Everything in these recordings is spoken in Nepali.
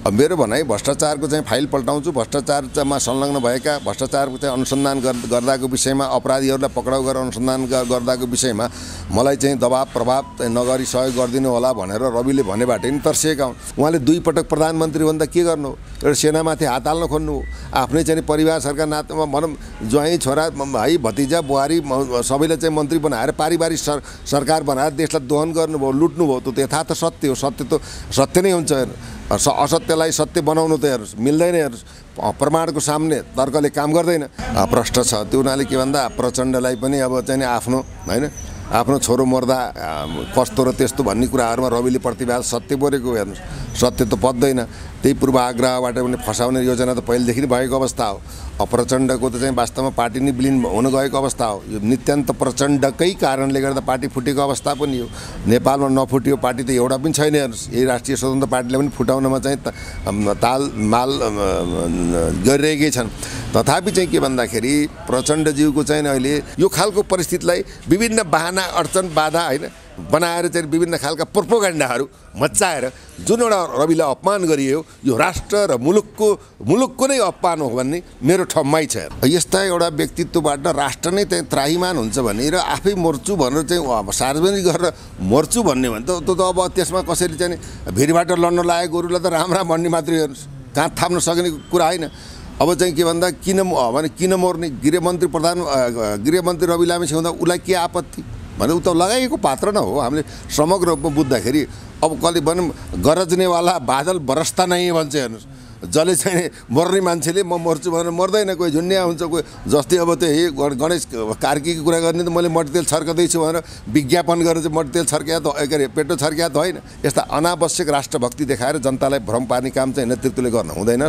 अब मेरो भनाइ भ्रष्टाचारको चाहिँ फाइल पल्टाउँछु, भ्रष्टाचारमा संलग्न भएका भ्रष्टाचारको चाहिँ अनुसन्धान गर्दाको विषयमा अपराधीहरूलाई पक्राउ गरेर अनुसन्धान गर्दाको विषयमा मलाई चाहिँ दबाब प्रभाव नगरी सहयोग गरिदिनु होला भनेर रविले भनेबाट नि तर्सिएका हुन्। उहाँले 2 पटक प्रधानमन्त्री भन्दा के गर्नु हो? एउटा सेनामाथि हात हाल्न खोज्नु हो? आफ्नै चाहिँ परिवार सरकार नातामा भनौँ ज्वाइँ छोरा भाइ भतिजा बुहारी सबैलाई चाहिँ मन्त्री बनाएर पारिवारिक सरकार बनाएर देशलाई दोहन गर्नुभयो, लुट्नुभयो। त्यो यथार्थ सत्य हो, सत्य त सत्य नै हुन्छ। असत्यलाई सत्य बनाउनु त हेर्नुहोस् मिल्दैन। हेर्नुहोस् प्रमाणको सामने तर्कले काम गर्दैन। प्रष्ट छ त्यो हुनाले के भन्दा प्रचण्डलाई पनि अब चाहिँ आफ्नो होइन आफ्नो छोरो मर्दा कस्तो र त्यस्तो भन्ने कुराहरूमा रविले प्रतिवाद सत्य बोलेको हेर्नुहोस्। सत्य त पत्दैन। त्यही पूर्वाग्रहबाट पनि फसाउने योजना त पहिलेदेखि नै भएको अवस्था हो। प्रचण्डको त चाहिँ वास्तवमा पार्टी नै विलिन हुन गएको अवस्था हो। यो नित्यान्त प्रचण्डकै कारणले गर्दा पार्टी फुटेको अवस्था पनि हो। नेपालमा नफुट्यो पार्टी त एउटा पनि छैन। हेर्नुहोस् यही राष्ट्रिय स्वतन्त्र पार्टीले पनि फुटाउनमा चाहिँ तालमाल गरिरहेकै छन्। तथापि चाहिँ के भन्दाखेरि प्रचण्डज्यूको चाहिँ अहिले यो खालको परिस्थितिलाई विभिन्न बाहना अडचन बाधा होइन बनाएर चाहिँ विभिन्न खालका प्रोपोगन्डाहरू मच्चाएर जुन एउटा रविलाई अपमान गरियो यो राष्ट्र र मुलुकको नै अपमान हो भन्ने मेरो ठम्मै छ। यस्ता एउटा व्यक्तित्वबाट राष्ट्र नै चाहिँ त्राहिमाम हुन्छ भने र आफै मर्छु भनेर चाहिँ सार्वजनिक गरेर मर्छु भन्ने भने त अब त्यसमा कसैले चाहिँ भिडबाट लड्न लागेको गोरुलाई त राम राम भन्ने मात्रै हेर्नुहोस्। कहाँ थाप्न सक्ने कुरा होइन। अब चाहिँ के भन्दा किन मर्ने? गृहमन्त्री रवि लामी छँदा उसलाई के आपत्ति भने ऊ त लगाइएको पात्र न हो। हामीले समग्र रूपमा बुझ्दाखेरि अब कसले भनौँ गरजनेवाला बादल बरस्ता नै भन्छ। हेर्नुहोस् जसले चाहिँ मर्ने मान्छेले म मर्छु भनेर मर्दैन। कोही झुन्ड्या हुन्छ, कोही जस्तै अब त्यो गणेश कार्कीको कुरा गर्ने त मैले मट्टीतेल छर्कदैछु भनेर विज्ञापन गरेर चाहिँ मट्टीतेल छर्क्या त के अरे पेट्रोल छर्क्या त होइन। यस्ता अनावश्यक राष्ट्रभक्ति देखाएर जनतालाई भ्रम पार्ने काम चाहिँ नेतृत्वले गर्न हुँदैन।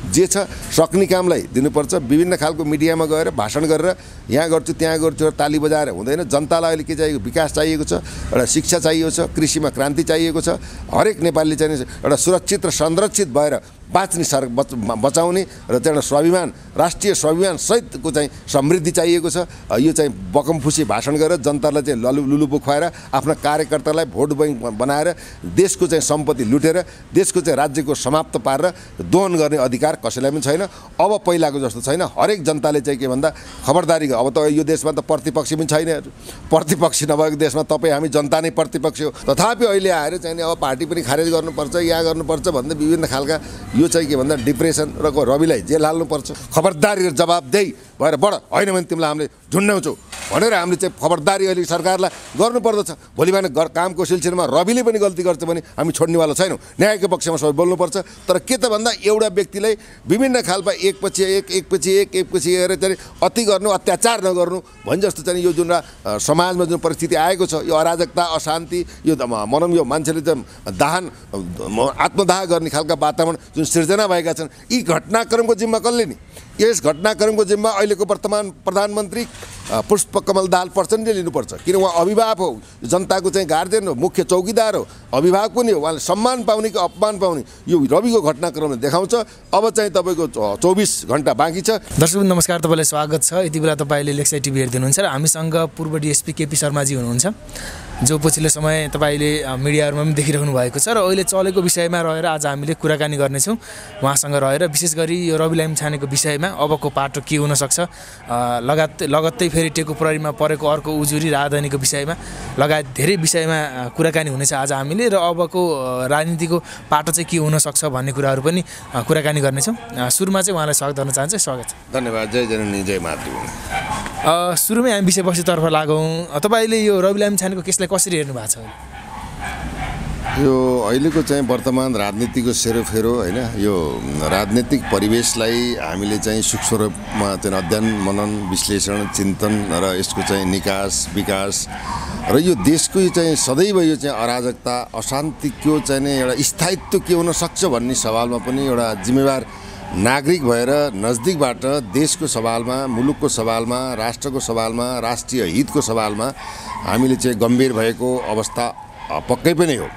जे छ सक्ने कामलाई दिनुपर्छ। विभिन्न खालको मिडियामा गएर भाषण गरेर यहाँ गर्छु त्यहाँ गर्छु ताली बजाएर हुँदैन। जनतालाई अहिले के चाहिएको? विकास चाहिएको छ, एउटा शिक्षा चाहिएको छ, कृषिमा क्रान्ति चाहिएको छ। हरेक नेपालीले चाहिँ एउटा सुरक्षित र संरक्षित भएर बाँच्ने बचाउने र चाहिँ एउटा स्वाभिमान राष्ट्रिय स्वाभिमान सहितको चाहिँ समृद्धि चाहिएको छ। यो चाहिँ बकमफुसी भाषण गरेर जनतालाई चाहिँ लुलुपो खुवाएर आफ्ना कार्यकर्तालाई भोट बैंक बनाएर देशको चाहिँ सम्पत्ति लुटेर देशको चाहिँ राज्यको समाप्त पारेर दोहन गर्ने अधिकार कसैलाई पनि छैन। अब पहिलाको जस्तो छैन। हरेक जनताले चाहिँ के भन्दा खबरदारी। अब त यो देशमा त प्रतिपक्ष पनि छैन। प्रतिपक्ष नभएको देशमा तपाईँ हामी जनता नै प्रतिपक्ष हो। तथापि अहिले आएर चाहिँ अब पार्टी पनि खारेज गर्नुपर्छ यहाँ गर्नुपर्छ भन्दै विभिन्न खालका यो चाहिँ के भन्दा डिप्रेसन र रविलाई जेल हाल्नुपर्छ। खबरदारी जवाबदेही भएर बढ होइन भने तिमीलाई हामीले झुन्ड्याउँछौँ भनेर हामीले चाहिँ खबरदारी अहिले सरकारलाई गर्नुपर्दछ। भोलि बिहान कामको सिलसिलामा रविले पनि गल्ती गर्छ भने हामी छोड्नेवाला छैनौँ। न्यायको पक्षमा सबै बोल्नुपर्छ। तर के त भन्दा एउटा व्यक्तिलाई विभिन्न खालका एकपछि एक हेरेर चाहिँ अति गर्नु अत्याचार नगर्नु भने जस्तो चाहिँ यो जुन समाजमा जुन परिस्थिति आएको छ यो अराजकता अशान्ति यो भनौँ यो मान्छेले चाहिँ आत्मदाह गर्ने खालका वातावरण जुन सिर्जना भएका छन् यी घटनाक्रमको जिम्मा कसले नि? यस घटनाक्रमको जिम्मा अहिलेको वर्तमान प्रधानमन्त्री पुष्पकमल दाहाल प्रचण्डले लिनुपर्छ। किन उहाँ अभिभावक हो, जनताको चाहिँ गार्जियन हो, मुख्य चौकीदार हो, अभिभावक पनि हो। उहाँले सम्मान पाउने कि अपमान पाउने यो रविको घटनाक्रमले देखाउँछ। अब चाहिँ तपाईँको 24 घण्टा बाँकी छ। दर्शक नमस्कार, तपाईँलाई स्वागत छ। यति बेला तपाईँले लेक्साइ टिभी हेरिदिनुहुन्छ र हामीसँग पूर्व डिएसपी केपी शर्माजी हुनुहुन्छ जो पछिल्लो समय तपाईँले मिडियाहरूमा पनि देखिरहनु भएको छ र अहिले चलेको विषयमा रहेर आज हामीले कुराकानी गर्नेछौँ उहाँसँग रहेर। विशेष गरी यो रवि लामिछानेको विषयमा अबको पाटो के हुनसक्छ, लगत्तै फेरि टेको प्रहरीमा परेको अर्को उजुरी राजधानीको विषयमा लगायत धेरै विषयमा कुराकानी हुनेछ आज हामीले र अबको राजनीतिको पाटो चाहिँ के हुनसक्छ भन्ने कुराहरू पनि कुराकानी गर्नेछौँ। सुरुमा चाहिँ उहाँलाई स्वागत गर्न चाहन्छु। स्वागत छ। धन्यवाद। जय जननी जय मातृभूमि। सुरुमै हामी विषयवस्तुतर्फ लागौँ। तपाईँले यो रवि लामिछानेको केसलाई कसरी हेर्नु भएको छ? यो अहिलेको चाहिँ वर्तमान राजनीतिको सेरोफेरो होइन यो राजनीतिक परिवेशलाई हामीले चाहिँ सूक्ष्म रूपमा चाहिँ अध्ययन मनन विश्लेषण चिन्तन र यसको चाहिँ निकास विकास र यो देशको चाहिँ सदैव यो चाहिँ अराजकता अशान्तिको चाहिँ एउटा स्थायित्व के हुन सक्छ भन्ने सवालमा पनि एउटा जिम्मेवार नागरिक भएर नजदिकबाट देशको सवालमा मुलुकको सवालमा राष्ट्रको सवालमा राष्ट्रिय हितको सवालमा हामीले चाहिँ गम्भीर भएको अवस्था पक्कै पनि हो।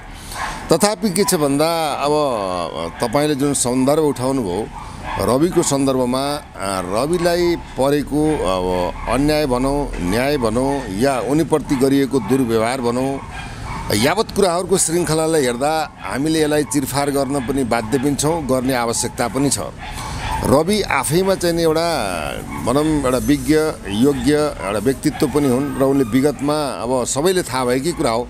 तथापि के छ भन्दा अब तपाईँले जुन सन्दर्भ उठाउनु भयो रविको सन्दर्भमा रविलाई परेको अब अन्याय भनौँ न्याय भनौँ या उनीप्रति गरिएको दुर्व्यवहार भनौँ यावत कुराहरूको श्रृङ्खलालाई हेर्दा हामीले यसलाई चिरफार गर्न पनि बाध्य पनि छौँ, गर्ने आवश्यकता पनि छ। रवि आफैमा चाहिँ नि एउटा भनौँ एउटा विज्ञ योग्य एउटा व्यक्तित्व पनि हुन् र उनले विगतमा अब सबैले थाहा भएकै कुरा हो,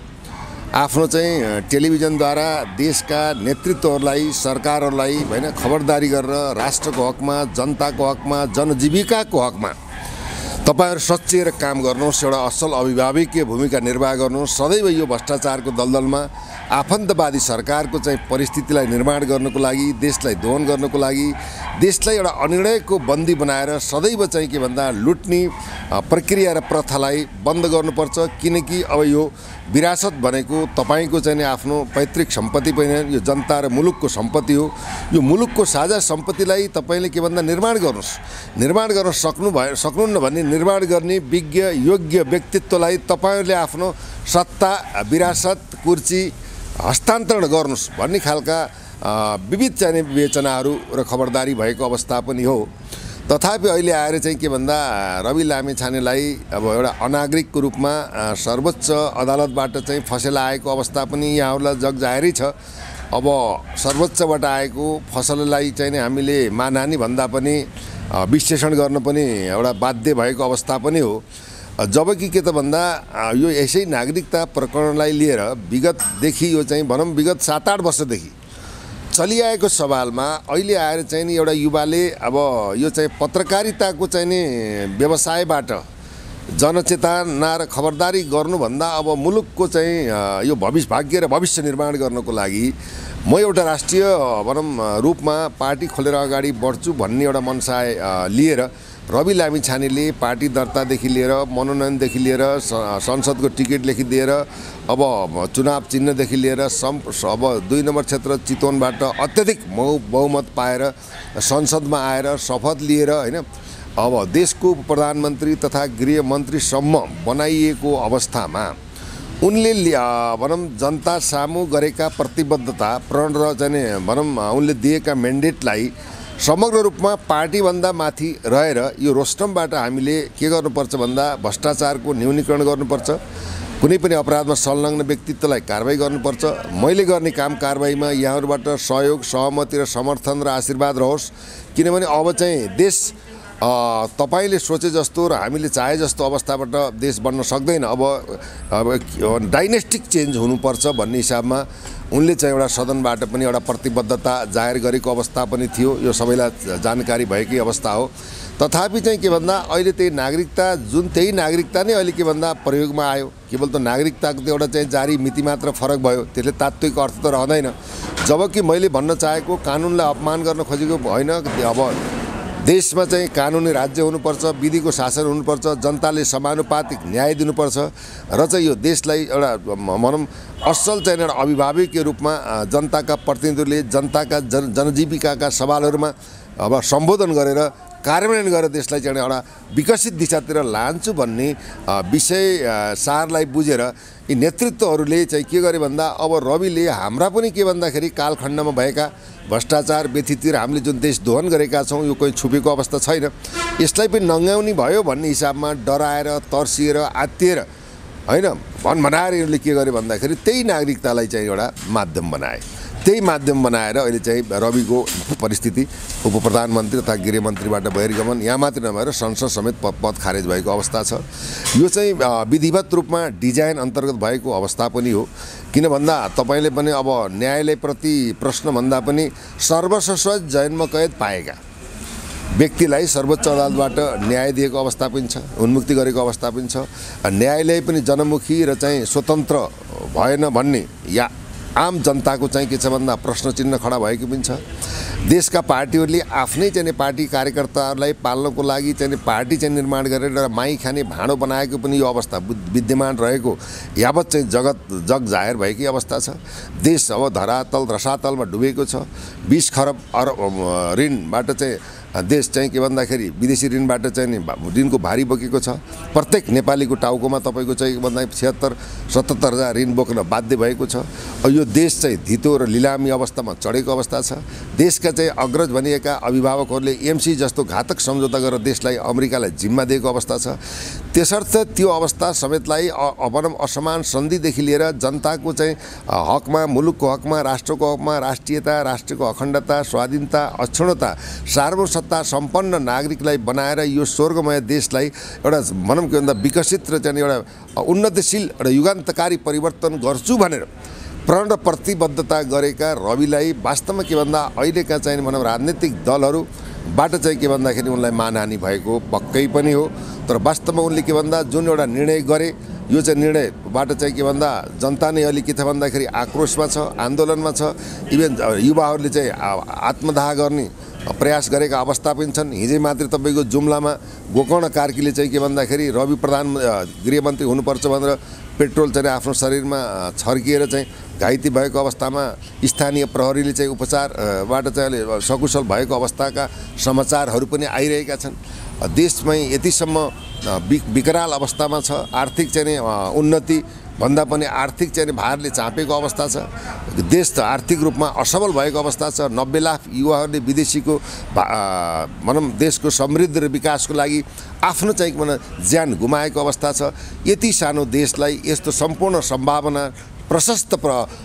आफ्नो चाहिँ टेलिभिजनद्वारा देशका नेतृत्वहरूलाई सरकारहरूलाई होइन खबरदारी गरेर राष्ट्रको हकमा, जनताको हकमा, जनजीविकाको हकमा तपाईहरु सच्चिएर काम गर्नुहोस्, एउटा असल अभिभावकीय भूमिका निर्वाह गर्नुहोस्। सदैव यो भ्रष्टाचारको दलदलमा आफन्तवादी सरकारको चाहिँ परिस्थितिलाई निर्माण गर्नको लागि, देशलाई दोहन गर्नको लागि, देशलाई एउटा अनिर्णयको बन्दी बनाएर सदैव चाहिँ के भन्दा लुट्ने प्रक्रिया र प्रथालाई बन्द गर्नुपर्छ। किनकि अब यो विरासत भनेको तपाईको चाहिँ आफ्नो पैतृक सम्पत्ति पनि होइन, यो जनता र मुलुकको सम्पत्ति हो। यो मुलुकको साझा सम्पत्तिलाई तपाईले के भन्दा निर्माण गर्नुहोस्। निर्माण गर्न सक्नुहुन्न भने निर्माण गर्ने विज्ञ योग्य व्यक्तित्वलाई तपाईहरुले आफ्नो सत्ता, विरासत, कुर्सी हस्तान्तरण गर्नुहोस् भन्ने खालका विविध चाहिने विवेचनाहरू र खबरदारी भएको अवस्था पनि हो। तथापि अहिले आएर चाहिँ के भन्दा रवि लामिछानेलाई अब एउटा अनागरिकको रूपमा सर्वोच्च अदालतबाट चाहिँ फसेला आएको अवस्था पनि यहाँहरूलाई जगजाहेरै छ। अब सर्वोच्चबाट आएको फसललाई चाहिँ हामीले मानहानि भन्दा पनि विश्लेषण गर्न पनि एउटा बाध्य भएको अवस्था पनि हो। जबकि के त भन्दा यो यसै नागरिकता प्रकरणलाई लिएर विगतदेखि यो चाहिँ भनौँ विगत 7-8 वर्षदेखि चलिआएको सवालमा अहिले आएर चाहिँ नि एउटा युवाले अब यो चाहिँ पत्रकारिताको चाहिँ नि व्यवसायबाट जनचेतना र खबरदारी गर्नुभन्दा अब मुलुकको चाहिँ यो भाग्य र भविष्य निर्माण गर्नको लागि म एउटा राष्ट्रिय भनौँ रूपमा पार्टी खोलेर अगाडि बढ्छु भन्ने एउटा मनसाय लिएर रवि लामिछानेले पार्टी दर्तादेखि लिएर मनोनयनदेखि लिएर संसदको टिकटदेखि लिएर अब चुनाव चिन्हदेखि लिएर अब 2 नम्बर क्षेत्र चितवनबाट अत्यधिक बहुमत पाएर संसदमा आएर शपथ लिएर होइन अब देशको प्रधानमन्त्री तथा गृहमन्त्रीसम्म बनाइएको अवस्थामा उनले भनौँ जनता सामु गरेका प्रतिबद्धता प्रण र चाहिँ भनौँ उनले दिएका म्यान्डेटलाई समग्र रूपमा पार्टीभन्दा माथि रहेर यो रोस्टमबाट हामीले के गर्नुपर्छ भन्दा भ्रष्टाचारको न्यूनीकरण गर्नुपर्छ। कुनै पनि अपराधमा संलग्न व्यक्तित्वलाई कारबाही गर्नुपर्छ। मैले गर्ने काम कारबाहीमा यहाँहरूबाट सहयोग, सहमति र समर्थन र आशीर्वाद रहोस्। किनभने अब चाहिँ देश तपाईले सोचे जस्तो र हामीले चाहे जस्तो अवस्थाबाट देश बन्न सक्दैन। अब डाइनेस्टिक चेन्ज हुनुपर्छ भन्ने हिसाबमा उनले चाहिँ एउटा सदनबाट पनि एउटा प्रतिबद्धता जाहेर गरेको अवस्था पनि थियो। यो सबैलाई जानकारी भएकै अवस्था हो। तथापि चाहिँ के भन्दा अहिले त्यही नागरिकता त्यही नागरिकता नै अहिले के भन्दा प्रयोगमा आयो। केवल त नागरिकताको त एउटा चाहिँ जारी मिति मात्र फरक भयो, त्यसले तात्विक अर्थ त रहँदैन। जबकि मैले भन्न चाहेको कानुनलाई अपमान गर्न खोजेको होइन। अब देशमा चाहिँ कानुनी राज्य हुनुपर्छ, विधिको शासन हुनुपर्छ, जनताले समानुपातिक न्याय दिनुपर्छ र चाहिँ यो देशलाई एउटा भनौँ असल चाहिँ एउटा अभिभावकीय रूपमा जनताका प्रतिनिधिहरूले जनताका जनजीविकाका सवालहरूमा अब सम्बोधन गरेर कार्यान्वयन गरेर देशलाई चाहिँ एउटा विकसित दिशातिर लान्छु भन्ने विषय सारलाई बुझेर यी नेतृत्वहरूले चाहिँ के गरे भन्दा अब रविले हाम्रा पनि के भन्दाखेरि कालखण्डमा भएका भ्रष्टाचार व्यथितिर हामीले जुन देश दोहन गरेका छौँ यो कोही छुपेको अवस्था छैन। यसलाई पनि नङ्गाउने भयो भन्ने हिसाबमा डराएर तर्सिएर आत्तिएर होइन भनाएर यिनीहरूले के गरे भन्दाखेरि त्यही नागरिकतालाई चाहिँ एउटा माध्यम बनाए। त्यही माध्यम बनाएर अहिले चाहिँ रविको परिस्थिति उप प्रधानमन्त्री तथा गृहमन्त्रीबाट बहिर्गमन यहाँ मात्र नभएर संसद समेत पद खारेज भएको अवस्था छ। यो चाहिँ विधिवत रूपमा डिजाइन अन्तर्गत भएको अवस्था पनि हो। किन भन्दा तपाईले पनि अब न्यायालयप्रति प्रश्न भन्दा पनि सर्वसस्वज जन्म कैद पाएका व्यक्तिलाई सर्वोच्च अदालतबाट न्याय दिएको अवस्था पनि छ, उन्मुक्ति गरेको अवस्था पनि छ। न्यायालय पनि जनमुखी र चाहिँ स्वतन्त्र भएन भन्ने या आम जनताको चाहिँ के छ भन्दा प्रश्न चिन्ह खडा भएको पनि छ। देशका पार्टीहरूले आफ्नै चाहिँ पार्टी कार्यकर्ताहरूलाई पाल्नको लागि चाहिँ पार्टी चाहिँ निर्माण गरेर माई खाने भाँडो बनाएको पनि यो अवस्था विद्यमान रहेको यावत चाहिँ जग जाहेर भएकै अवस्था छ। देश अब धरातल रसातलमा डुबेको छ। 20 खरब ऋणबाट चाहिँ देश चाहिँ के भन्दाखेरि विदेशी ऋणबाट चाहिँ नि ऋणको भारी बोकेको छ। प्रत्येक नेपालीको टाउकोमा तपाईँको चाहिँ के भन्दाखेरि 76-77 हजार ऋण बोक्न बाध्य भएको छ। यो देश चाहिँ धितो र लिलामी अवस्थामा चढेको अवस्था छ। देशका चाहिँ अग्रज भनिएका अभिभावकहरूले एमसी जस्तो घातक सम्झौता गरेर देशलाई अमेरिकालाई जिम्मा दिएको अवस्था छ। त्यसर्थ त्यो अवस्था समेतलाई भनौँ असमान सन्धिदेखि लिएर जनताको चाहिँ हकमा, मुलुकको हकमा, राष्ट्रको हकमा, राष्ट्रियता, राष्ट्रको अखण्डता, स्वाधीनता, अक्षुण्णता, सार्वसत्ता सम्पन्न नागरिकलाई बनाएर यो स्वर्गमय देशलाई एउटा भनौँ के भन्दा विकसित र चाहिँ एउटा उन्नतिशील एउटा युगान्तकारी परिवर्तन गर्छु भनेर प्रण र प्रतिबद्धता गरेका रविलाई वास्तवमा के भन्दा अहिलेका चाहिँ भनौँ राजनीतिक दलहरूबाट चाहिँ के भन्दाखेरि उनलाई मानहानि भएको पक्कै पनि हो। तर वास्तवमा उनले के भन्दा जुन एउटा निर्णय गरे यो चाहिँ निर्णयबाट चाहिँ के भन्दा जनता नै अलिकति भन्दाखेरि आक्रोशमा छ, आन्दोलनमा छ। इभन युवाहरूले चाहिँ आत्मदाह गर्ने प्रयास गरेका अवस्था पनि छन्। हिजै मात्रै तपाईँको जुम्लामा गोकर्ण कार्कीले चाहिँ के भन्दाखेरि रवि प्रधान गृहमन्त्री हुनुपर्छ भनेर पेट्रोल चाहिँ आफ्नो शरीरमा छर्किएर चाहिँ घाइते भएको अवस्थामा स्थानीय प्रहरीले चाहिँ उपचारबाट चाहिँ सकुशल भएको अवस्थाका समाचारहरू पनि आइरहेका छन्। देशमै यतिसम्म विकराल अवस्थामा छ। आर्थिक चाहिँ उन्नति भन्दा पनि आर्थिक चाहिँ भारले चापेको अवस्था छ। देश त आर्थिक रूपमा असफल भएको अवस्था छ। 90 लाख युवाहरूले विदेशीको भनौँ देशको समृद्धि र विकासको लागि आफ्नो चाहिँ ज्यान गुमाएको अवस्था छ। यति सानो देशलाई यस्तो सम्पूर्ण सम्भावना, प्रशस्त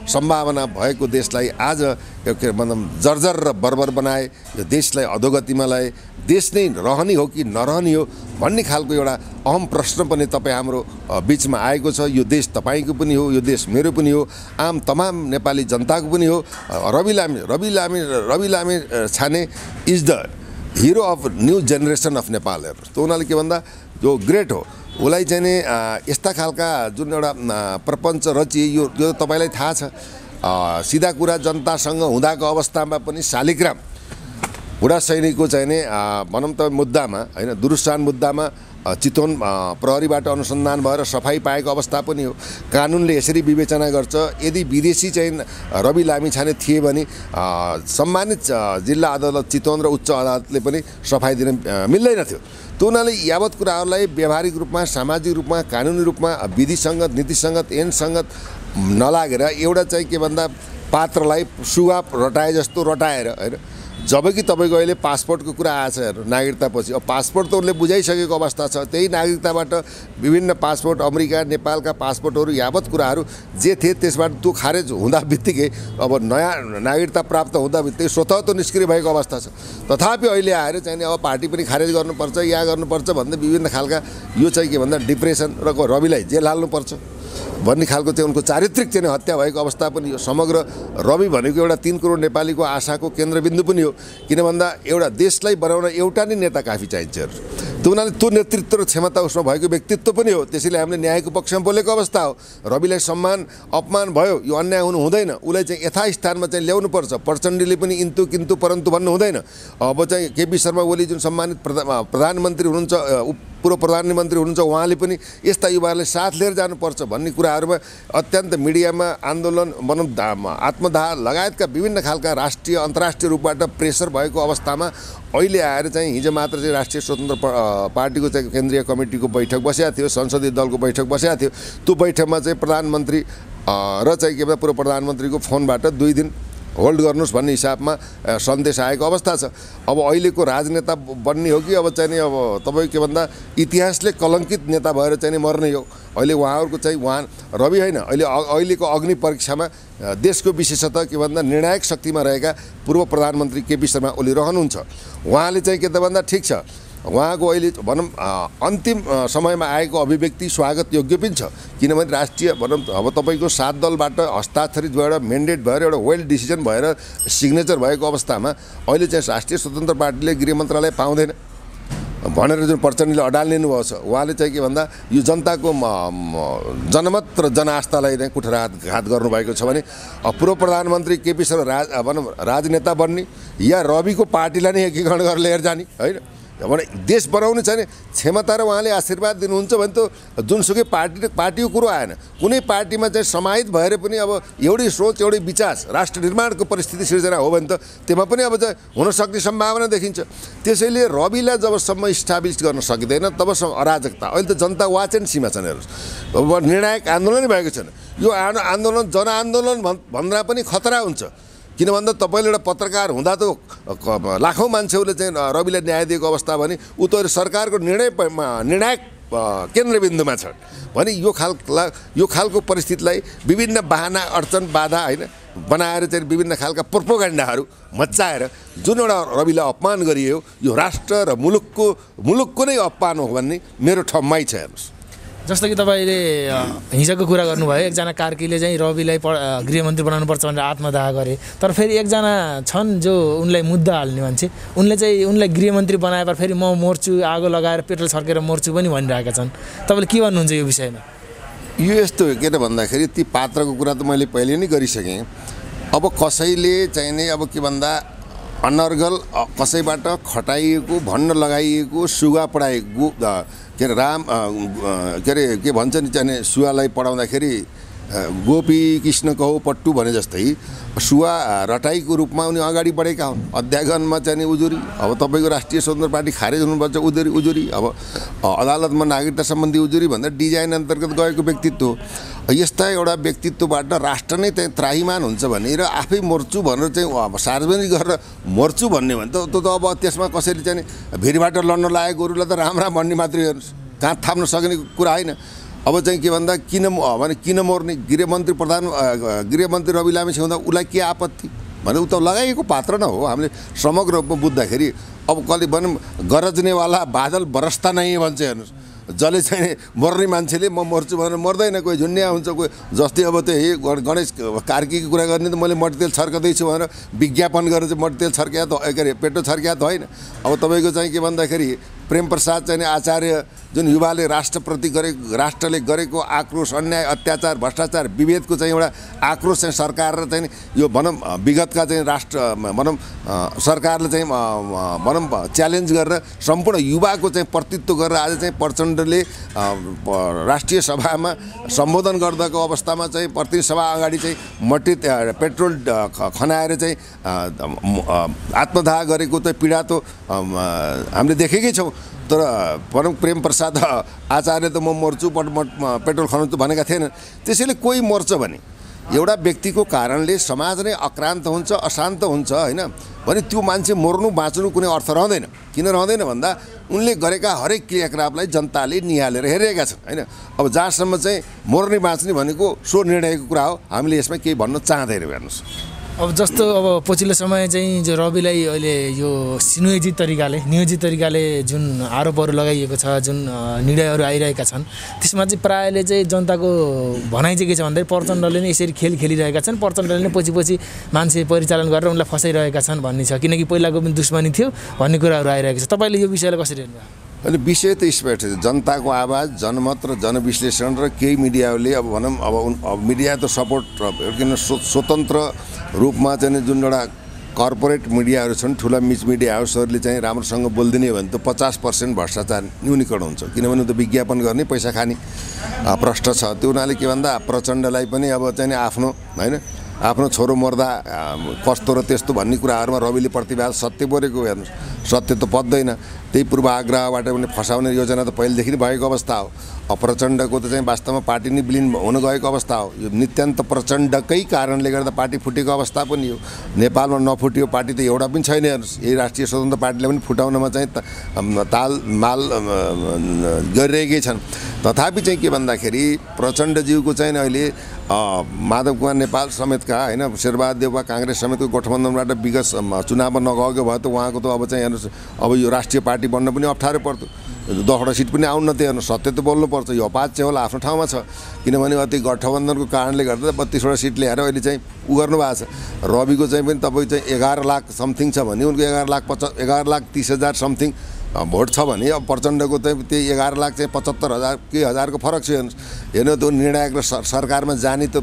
सम्भावना भएको देशलाई आज मतलब जर्जर र बर्बर बनाए। यो देशलाई अधोगतिमा लाए। देश नै रहने हो कि नरहने हो भन्ने खालको एउटा अहम प्रश्न पनि तपाईँ हाम्रो बिचमा आएको छ। यो देश तपाईँको पनि हो, यो देश मेरो पनि हो, आम तमाम नेपाली जनताको पनि हो। रवि लामी छाने is the hero of new generation of Nepal. त उनीहरूले के भन्दा जो ग्रेट हो उसलाई चाहिँ नि यस्ता खालका जुन एउटा प्रपञ्च रचिए यो तपाईँलाई थाहा छ। सिधा कुरा जनतासँग हुँदाको अवस्थामा पनि शालिग्राम बुढा सैनिकको चाहिँ नि भनौँ त मुद्दामा होइन दुरुस्तान मुद्दामा चितवन प्रहरीबाट अनुसन्धान भएर सफाई पाएको अवस्था पनि हो। कानुनले यसरी विवेचना गर्छ, यदि विदेशी चाहिँ रवि लामिछाने थिए भने सम्मानित जिल्ला अदालत चितवन र उच्च अदालतले पनि सफाई दिन मिल्दैन थियो। त्यो हुनाले यावत कुराहरूलाई व्यावहारिक रूपमा, सामाजिक रूपमा, कानुनी रूपमा विधिसङ्गत, नीतिसङ्गत, ऐनसङ्गत नलागेर एउटा चाहिँ के भन्दा पात्रलाई सुगा रटाए जस्तो रटाएर होइन। जबकि तपाईँको अहिले पासपोर्टको कुरा आएछ हेर्नु नागरिकतापछि। अब पासपोर्ट त उनले बुझाइसकेको अवस्था छ। त्यही नागरिकताबाट विभिन्न पासपोर्ट, अमेरिका, नेपालका पासपोर्टहरू यावत कुराहरू जे थिए त्यसबाट त्यो खारेज हुँदा बित्तिकै अब नयाँ नागरिकता प्राप्त हुँदा बित्तिकै स्वतः त निष्क्रिय भएको अवस्था छ। तथापि अहिले आएर चाहिँ अब पार्टी पनि खारेज गर्नुपर्छ, या गर्नुपर्छ भन्दै विभिन्न खालका यो चाहिँ के भन्दा डिप्रेसन र रविलाई जेल हाल्नुपर्छ भन्ने खालको चाहिँ उनको चारित्रिक चाहिँ हत्या भएको अवस्था पनि हो। समग्र रवि भनेको एउटा 3 करोड नेपालीको आशाको केन्द्रबिन्दु पनि हो। किन भन्दा एउटा देशलाई बनाउन एउटा नै नेता काफी चाहिन्छ। त्यो हुनाले त्यो नेतृत्व र क्षमता उसमा भएको व्यक्तित्व पनि हो। त्यसैले हामीले न्यायको पक्षमा बोलेको अवस्था हो। रविलाई सम्मान अपमान भयो, यो अन्याय हुनु हुँदैन। उसलाई चाहिँ यथास्थानमा चाहिँ ल्याउनुपर्छ। प्रचण्डले पनि इन्तु किन्तु परन्तु भन्नु हुँदैन। अब चाहिँ केपी शर्मा ओली जुन सम्मानित प्रधानमन्त्री हुनुहुन्छ, पूर्व प्रधानमन्त्री हुनुहुन्छ, उहाँले पनि यस्ता युवाहरूलाई साथ लिएर जानुपर्छ भन्ने कुराहरूमा अत्यन्त मिडियामा आन्दोलन भनौँ आत्मदाह लगायतका विभिन्न खालका राष्ट्रिय अन्तर्राष्ट्रिय रूपबाट प्रेसर भएको अवस्थामा अहिले आएर चाहिँ हिजो मात्र चाहिँ राष्ट्रिय स्वतन्त्र पार्टीको चाहिँ केन्द्रीय कमिटीको बैठक बसेको थियो, संसदीय दलको बैठक बसेको थियो। त्यो बैठकमा चाहिँ प्रधानमन्त्री र चाहिँ के भन्छ पूर्व प्रधानमन्त्रीको फोनबाट 2 दिन होल्ड गर्नुहोस् भन्ने हिसाबमा सन्देश आएको अवस्था छ। अब अहिलेको राजनेता बन्ने हो कि अब चाहिँ नि अब तपाईँ के भन्दा इतिहासले कलङ्कित नेता भएर चाहिँ नि मर्ने हो। अहिले उहाँहरूको चाहिँ रवि होइन, अहिलेको अग्नि परीक्षामा देशको विशेषतः के भन्दा निर्णायक शक्तिमा रहेका पूर्व प्रधानमन्त्री केपी शर्मा ओली रहनुहुन्छ। उहाँले चाहिँ के त भन्दा ठिक छ, उहाँको अहिले भनौँ अन्तिम समयमा आएको अभिव्यक्ति स्वागत योग्य पनि छ। किनभने राष्ट्रिय भनौँ अब तपाईँको 7 दलबाट हस्ताक्षरित भएर मेन्डेट भएर एउटा वेल डिसिजन भएर सिग्नेचर भएको अवस्थामा अहिले चाहिँ राष्ट्रिय स्वतन्त्र पार्टीले गृह मन्त्रालय पाउँदैन भनेर जुन प्रचण्डले अडाल लिनुभएको छ। उहाँले चाहिँ के भन्दा यो जनताको जनमत र जनआस्थालाई नै कुठाराघात गर्नुभएको छ भने पूर्व प्रधानमन्त्री केपी शर्मा भनौँ राजनेता बन्ने या रविको पार्टीलाई नै एकीकरण गरेर लिएर जाने होइन। भने देश बनाउने चाहिँ क्षमता र उहाँले आशीर्वाद दिनुहुन्छ भने त जुनसुकै पार्टीको कुरो आएन। कुनै पार्टीमा चाहिँ समाहित भएर पनि अब एउटै सोच एउटै विचार राष्ट्र निर्माणको परिस्थिति सिर्जना हो भने त त्यसमा पनि अब चाहिँ हुनसक्ने सम्भावना देखिन्छ। त्यसैले रविलाई जबसम्म इस्टाब्लिस गर्न सकिँदैन तबसम्म अराजकता। अहिले त जनता वाच एन्ड सीमा छन्। हेर्नुहोस् अब निर्णायक आन्दोलनै भएको छैन। यो आन्दोलन जनआन्दोलन भन्दा पनि खतरा हुन्छ। किन भन्दा तपाईँले एउटा पत्रकार हुँदा त लाखौँ मान्छेहरूले चाहिँ रविलाई न्याय दिएको अवस्था भने ऊ त सरकारको निर्णायक केन्द्रबिन्दुमा छ भने यो खालको परिस्थितिलाई विभिन्न बाहना अडचन बाधा होइन बनाएर चाहिँ विभिन्न खालका प्रोपोगेन्डाहरू मच्चाएर जुन एउटा रविलाई अपमान गरियो यो राष्ट्र र मुलुकको नै अपमान हो भन्ने मेरो ठम्मै छ। हेर्नुहोस् जस्तो कि तपाईँले हिजोको कुरा गर्नुभयो एकजना कार्कीले चाहिँ रविलाई गृहमन्त्री बनाउनुपर्छ भनेर आत्मदाह गरे, तर फेरि एकजना छन् जो उनलाई मुद्दा हाल्ने मान्छे, उनलाई गृहमन्त्री बनाएपछि फेरि म मर्छु आगो लगाएर पेट्रोल छर्केर मर्छु पनि भनिरहेका छन्। तपाईँले के भन्नुहुन्छ यो विषयमा? यो यस्तो हो किन भन्दाखेरि ती पात्रको कुरा त मैले पहिले नै गरिसकेँ। अब कसैले चाहिने अब के भन्दा अनर्गल कसैबाट खटाइएको भन्न लगाइएको सुगा पढाएको के अरे के भन्छ नि चाहिँ सुवालाई पढाउँदाखेरि गोपी कृष्ण कहो पट्टु भने जस्तै सुवा रटाइको रूपमा उनी अगाडि बढेका हुन्। अध्यागनमा चाहिँ उजुरी अब तपाईँको राष्ट्रिय स्वतन्त्र पार्टी खारेज हुनुपर्छ उजुरी अब अदालतमा नागरिकता सम्बन्धी उजुरी भन्दा डिजाइन अन्तर्गत गएको व्यक्तित्व हो। यस्ता एउटा व्यक्तित्वबाट राष्ट्र नै चाहिँ त्राहिमान हुन्छ भने र आफै मर्छु भनेर चाहिँ सार्वजनिक गरेर मर्छु भन्ने भने त अब त्यसमा कसैले चाहिँ भिरबाट लड्न लागेको गोरुलाई त राम भन्ने मात्रै हेर्नुहोस्, कहाँ थाप्न सक्ने कुरा होइन। अब चाहिँ के भन्दा किन मर्ने गृहमन्त्री रवि लामी छेउँदा उसलाई के आपत्ति भने ऊ त लगाइएको पात्र न हो। हामीले समग्र रूपमा बुझ्दाखेरि अब कसले भनौँ गरजनेवाला बादल बरस्ता नै भन्छ। हेर्नुहोस् जसले चाहिँ मर्ने मान्छेले म मर्छु भनेर मर्दैन, कोही झुन्ड्या हुन्छ, कोही जस्तै अब त्यो गणेश कार्कीको कुरा गर्ने त मैले मट्टीतेल छर्कदैछु भनेर विज्ञापन गरेर चाहिँ मट्टीतेल छर्किया त के अरे पेट्रोल छर्किया त होइन। अब तपाईँको चाहिँ के भन्दाखेरि प्रेम प्रसाद चाहिँ आचार्य जुन युवाले राष्ट्रले गरेको आक्रोश अन्याय अत्याचार भ्रष्टाचार विभेदको चाहिँ एउटा आक्रोश चाहिँ सरकार र चाहिँ यो भनौँ विगतका चाहिँ राष्ट्र भनौँ सरकारले चाहिँ भनौँ च्यालेन्ज गरेर सम्पूर्ण युवाको चाहिँ प्रतित्व गरेर आज चाहिँ प्रचण्डले राष्ट्रिय सभामा सम्बोधन गर्दाको अवस्थामा चाहिँ प्रतिनिधि सभा अगाडि चाहिँ पेट्रोल खनाएर चाहिँ आत्मदाह गरेको त पीडा त हामीले देखेकै छौँ। तर भनौँ प्रेम प्रसाद आचार्य त म मर्छु पेट्रोल खनाउँछु भनेका थिएन। त्यसैले कोही मर्छ भने एउटा व्यक्तिको कारणले समाज नै आक्रान्त हुन्छ अशान्त हुन्छ होइन भने त्यो मान्छे मर्नु बाँच्नु कुनै अर्थ रहँदैन। किन रहँदैन भन्दा उनले गरेका हरेक क्रियाकलापलाई जनताले निहालेर हेरिरहेका छन् होइन। अब जहाँसम्म चाहिँ मर्ने बाँच्ने भनेको सो निर्णयको कुरा हो, हामीले यसमा केही भन्न चाहँदैन। हेर्नुहोस् अब जस्तो अब पछिल्लो समय चाहिँ जो रविलाई अहिले यो नियोजित तरिकाले जुन आरोपहरू लगाइएको छ, जुन निर्णयहरू आइरहेका छन्, त्यसमा चाहिँ प्रायःले चाहिँ जनताको भनाइ चाहिँ के छ भन्दाखेरि प्रचण्डले नै यसरी खेल खेलिरहेका छन्, प्रचण्डले नै पछि मान्छे परिचालन गरेर उनलाई फसाइरहेका छन् भन्ने छ, किनकि पहिलाको पनि दुश्मनी थियो भन्ने कुराहरू आइरहेको छ। तपाईँले यो विषयलाई कसरी हेर्नुभयो? अनि विषय त स्पष्ट छ। जनताको आवाज जनमत र जनविश्लेषण र केही मिडियाहरूले अब भनौँ अब मिडिया त सपोर्ट किन स्वतन्त्र रूपमा चाहिँ जुन एउटा कर्पोरेट मिडियाहरू छन् ठुला मिडिया हाउसहरूले चाहिँ राम्रोसँग बोलिदिने हो भने त 50% भ्रष्टाचार न्यूनीकरण हुन्छ। किनभने त विज्ञापन गर्ने पैसा खाने प्रश्न छ। त्यो हुनाले के भन्दा प्रचण्डलाई पनि अब चाहिँ आफ्नो छोरो मर्दा कस्तो र त्यस्तो भन्ने कुराहरूमा रविले प्रतिवाद सत्य बोलेको। हेर्नुहोस् सत्य त पत्दैन। त्यही पूर्वाग्रहबाट पनि फसाउने योजना त पहिलेदेखि नै भएको अवस्था हो। प्रचण्डको त चाहिँ वास्तवमा पार्टी नै विलिन हुन गएको अवस्था हो। यो नित्यान्त प्रचण्डकै कारणले गर्दा पार्टी फुटेको अवस्था पनि हो। नेपालमा नफुट्यो पार्टी त एउटा पनि छैन। हेर्नुहोस् यही राष्ट्रिय स्वतन्त्र पार्टीले पनि फुटाउनमा चाहिँ तालमाल गरिरहेकै छन्। तथापि चाहिँ के भन्दाखेरि प्रचण्डज्यूको चाहिँ अहिले माधव कुमार नेपाल समेतका होइन शेरबहादुर देउवा काङ्ग्रेस समेतको गठबन्धनबाट विगत चुनावमा नगएको भए त उहाँको त अब चाहिँ हेर्नुहोस् अब यो राष्ट्रिय पार्टी बन्न पनि अप्ठ्यारो पर्थ्यो। 10वटा सिट पनि आउन त हेर्नु सत्य त बोल्नुपर्छ। यो अपाच्य होला आफ्नो ठाउँमा छ, किनभने अति गठबन्धनको कारणले गर्दा 32वटा सिट ल्याएर अहिले चाहिँ उ गर्नुभएको छ। रविको चाहिँ पनि तपाईँ चाहिँ 11 लाख समथिङ छ भने उनको 11,30,000 समथिङ भोट छ भने अब प्रचण्डको चाहिँ त्यही 11 लाख चाहिँ 75,000 केही हजारको फरक छ। हेर्नु त्यो निर्णायक र सरकारमा जाने त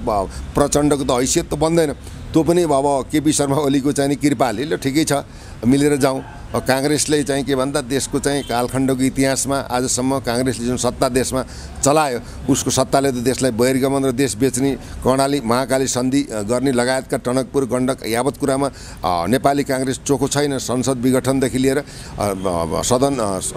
प्रचण्डको त हैसियत त बन्दैन। त्यो पनि अब केपी शर्मा ओलीको चाहिँ कृपाले ल ठिकै छ मिलेर जाउँ काङ्ग्रेसले चाहिँ के भन्दा देशको चाहिँ कालखण्डको इतिहासमा आजसम्म काङ्ग्रेसले जुन सत्ता देशमा चलायो उसको सत्ताले त देशलाई बहिर्गमन र देश बेच्ने कर्णाली महाकाली सन्धि गर्ने लगायतका टनकपुर गण्डक यावत कुरामा नेपाली काङ्ग्रेस चोखो छैन। संसद विघटनदेखि लिएर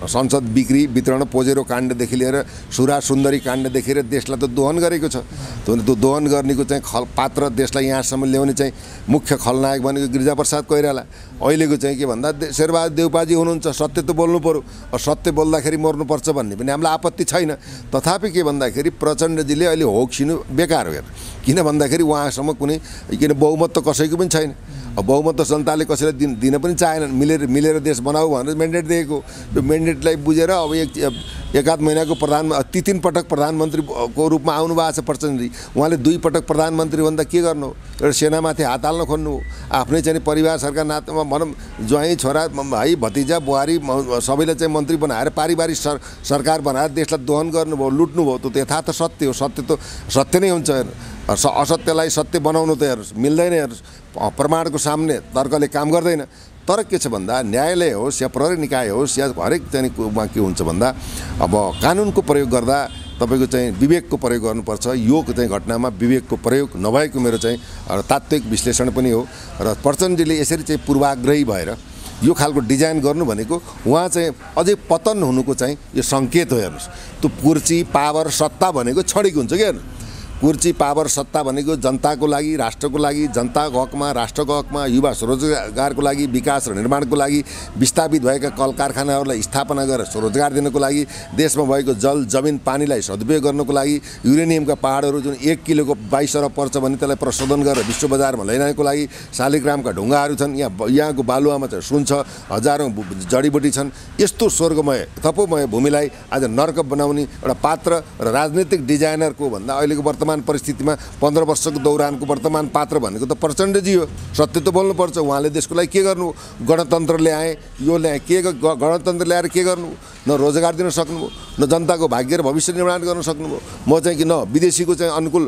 संसद बिक्री वितरण पोजेरो काण्डदेखि लिएर सुरा सुन्दरी काण्डदेखि लिएर देशलाई त दोहन गरेको छ। त्यो दोहन गर्नेको चाहिँ पात्र देशलाई यहाँसम्म ल्याउने चाहिँ मुख्य खलनायक भनेको गिरिजाप्रसाद कोइराला। अहिलेको चाहिँ के भन्दा शेरबहादुर देउपाजी हुनुहुन्छ, सत्य त बोल्नु पऱ्यो, सत्य बोल्दाखेरि मर्नुपर्छ भन्ने पनि हामीलाई आपत्ति छैन। तथापि के भन्दाखेरि प्रचण्डजीले अहिले होक्सिनु बेकार हो। किन भन्दाखेरि उहाँसम्म कुनै किन बहुमत त कसैको पनि छैन। बहुमत त जनताले कसैलाई दिन पनि चाहेनन्। मिलेर देश बनाऊ भनेर मेन्डेट दिएको। त्यो मेन्डेटलाई बुझेर अब एकाध महिनाको 3 पटक प्रधानमन्त्रीको रूपमा आउनु भएको छ प्रचण्डजी। उहाँले 2 पटक प्रधानमन्त्री भन्दा के गर्नु हो? एउटा सेनामाथि हात हाल्न खोज्नु हो? आफ्नै चाहिँ परिवार सरकार नातामा भनौँ ज्वाइँ छोरा भाइ भतिजा बुहारी सबैलाई चाहिँ मन्त्री बनाएर पारिवारिक सरकार बनाएर देशलाई दोहन गर्नुभयो, लुट्नुभयो। त्यो यथार्थ सत्य हो। सत्य नै हुन्छ। असत्यलाई सत्य बनाउनु त हेर्नुहोस् मिल्दैन। हेर्नुहोस् प्रमाणको सामने तर्कले काम गर्दैन। तर के छ भन्दा न्यायालय होस् या प्रहरी निकाय होस् या हरेक चाहिँ के हुन्छ भन्दा अब कानुनको प्रयोग गर्दा तपाईँको चाहिँ विवेकको प्रयोग गर्नुपर्छ। यो चाहिँ घटनामा विवेकको प्रयोग नभएको मेरो चाहिँ तात्विक विश्लेषण पनि हो। र प्रचण्डजीले यसरी चाहिँ पूर्वाग्रही भएर यो खालको डिजाइन गर्नु भनेको उहाँ चाहिँ अझै पतन हुनुको चाहिँ यो सङ्केत हो। हेर्नुहोस् त्यो कुर्सी पावर सत्ता भनेको छडिक हुन्छ क्या। कुर्सी पावर सत्ता भनेको जनताको लागि राष्ट्रको लागि जनताको हकमा राष्ट्रको हकमा युवा स्वरोजगारको लागि विकास र निर्माणको लागि विस्थापित भएका कल कारखानाहरूलाई स्थापना गरेर स्वरोजगार दिनको लागि देशमा भएको जल जमिन पानीलाई सदुपयोग गर्नको लागि युरेनियमका पहाडहरू जुन 1 किलोको 22 अरब पर्छ भने त्यसलाई प्रशोधन गरेर विश्व बजारमा लैजानको लागि शालिग्रामका ढुङ्गाहरू छन्। यहाँको बालुवामा चाहिँ सुन छ, हजारौँ जडीबुटी छन्। यस्तो स्वर्गमय तपोमय भूमिलाई आज नर्क बनाउने एउटा पात्र र राजनीतिक डिजाइनरको भन्दा अहिलेको वर्तमान परिस्थितिमा 15 वर्षको दौरानको वर्तमान पात्र भनेको त प्रचण्डजी हो। सत्य त बोल्नुपर्छ। उहाँले देशको लागि के गर्नु? गणतन्त्र ल्याए, यो ल्याए, के गणतन्त्र ल्याएर के गर्नु? न रोजगार दिन सक्नुभयो, न जनताको भाग्य र भविष्य निर्माण गर्न सक्नुभयो। म चाहिँ कि न विदेशीको चाहिँ अनुकूल